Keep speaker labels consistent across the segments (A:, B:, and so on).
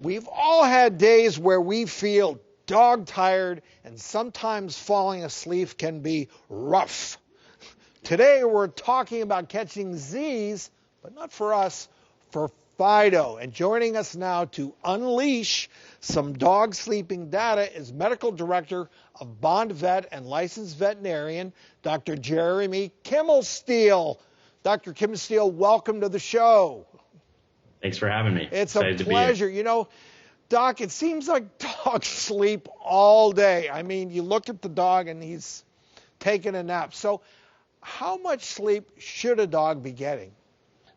A: We've all had days where we feel dog tired, and sometimes falling asleep can be rough. Today we're talking about catching Z's, but not for us, for Fido. And joining us now to unleash some dog sleeping data is Medical Director of Bond Vet and Licensed Veterinarian, Dr. Jeremy Kimmelstiel. Dr. Kimmelstiel, welcome to the show.
B: Thanks for having me.
A: It's a pleasure. You know, Doc, it seems like dogs sleep all day. I mean, you look at the dog and he's taking a nap. So how much sleep should a dog be getting?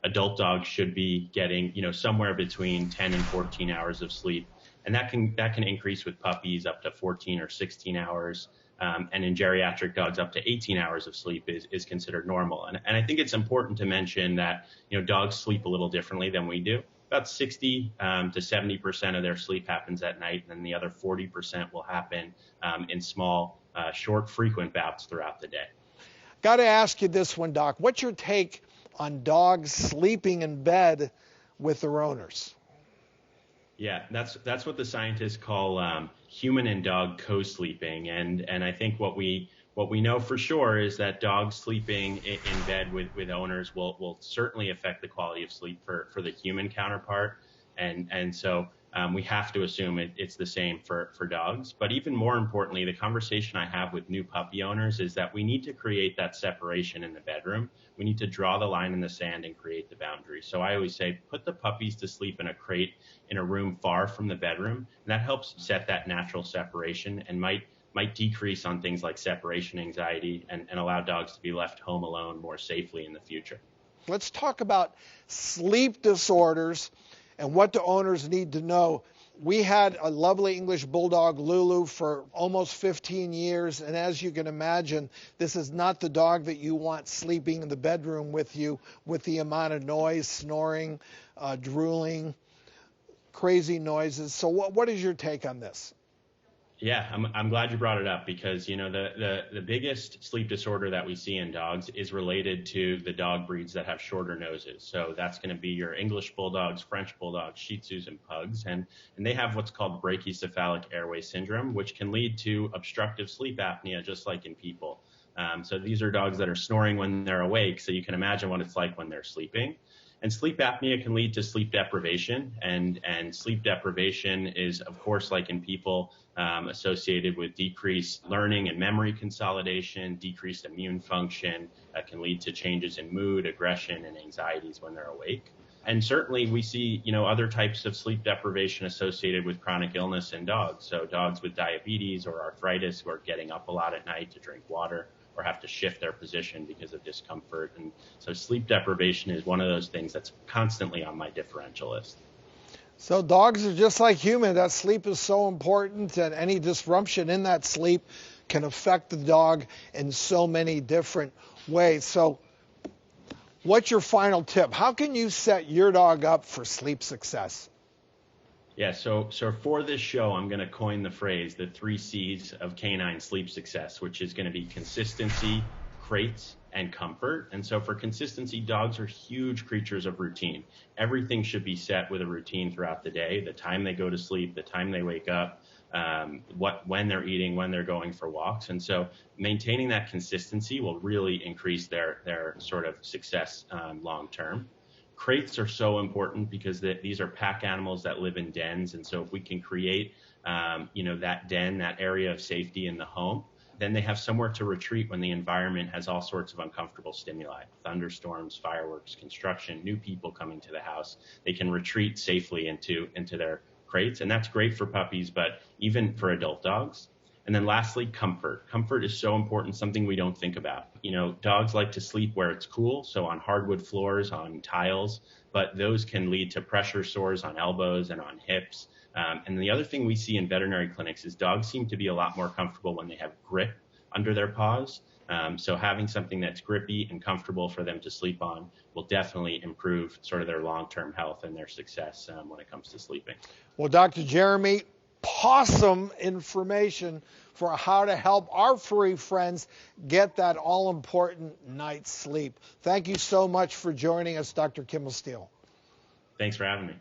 B: Adult dogs should be getting, somewhere between 10 and 14 hours of sleep. And that can increase with puppies up to 14 or 16 hours. And in geriatric dogs, up to 18 hours of sleep is considered normal. And I think it's important to mention that, dogs sleep a little differently than we do. About 60 to 70% of their sleep happens at night, and then the other 40% will happen in small, short, frequent bouts throughout the day.
A: Got to ask you this one, Doc. What's your take on dogs sleeping in bed with their owners?
B: Yeah, that's what the scientists call human and dog co-sleeping, and I think what we know for sure is that dogs sleeping in bed with owners will certainly affect the quality of sleep for the human counterpart, and so we have to assume it's the same for dogs. But even more importantly, the conversation I have with new puppy owners is that we need to create that separation in the bedroom. We need to draw the line in the sand and create the boundary. So I always say, put the puppies to sleep in a crate in a room far from the bedroom, and that helps set that natural separation and might decrease on things like separation anxiety and allow dogs to be left home alone more safely in the future.
A: Let's talk about sleep disorders and what the owners need to know. We had a lovely English bulldog, Lulu, for almost 15 years, and as you can imagine, this is not the dog that you want sleeping in the bedroom with you with the amount of noise, snoring, drooling, crazy noises. So what is your take on this?
B: Yeah, I'm glad you brought it up because, the biggest sleep disorder that we see in dogs is related to the dog breeds that have shorter noses. So that's going to be your English bulldogs, French bulldogs, Shih Tzus, and pugs. And they have what's called brachycephalic airway syndrome, which can lead to obstructive sleep apnea, just like in people. So these are dogs that are snoring when they're awake. So you can imagine what it's like when they're sleeping. And sleep apnea can lead to sleep deprivation, and sleep deprivation is, of course, like in people, associated with decreased learning and memory consolidation, decreased immune function, that can lead to changes in mood, aggression, and anxieties when they're awake. And certainly we see, other types of sleep deprivation associated with chronic illness in dogs. So dogs with diabetes or arthritis who are getting up a lot at night to drink water, or have to shift their position because of discomfort. And so sleep deprivation is one of those things that's constantly on my differential list.
A: So dogs are just like human. That sleep is so important, and any disruption in that sleep can affect the dog in so many different ways. So what's your final tip? How can you set your dog up for sleep success?
B: Yeah, so for this show, I'm going to coin the phrase, the 3 C's of canine sleep success, which is going to be consistency, crates, and comfort. And so for consistency, dogs are huge creatures of routine. Everything should be set with a routine throughout the day, the time they go to sleep, the time they wake up, when they're eating, when they're going for walks. And so maintaining that consistency will really increase their sort of success long term. Crates are so important because these are pack animals that live in dens. And so if we can create, that den, that area of safety in the home, then they have somewhere to retreat when the environment has all sorts of uncomfortable stimuli, thunderstorms, fireworks, construction, new people coming to the house. They can retreat safely into their crates. And that's great for puppies, but even for adult dogs. And then lastly, comfort. Comfort is so important, something we don't think about. Dogs like to sleep where it's cool, so on hardwood floors, on tiles, but those can lead to pressure sores on elbows and on hips. And the other thing we see in veterinary clinics is dogs seem to be a lot more comfortable when they have grip under their paws. So having something that's grippy and comfortable for them to sleep on will definitely improve sort of their long-term health and their success when it comes to sleeping.
A: Well, Dr. Jeremy, awesome information for how to help our furry friends get that all-important night's sleep. Thank you so much for joining us, Dr. Kimmelstiel.
B: Thanks for having me.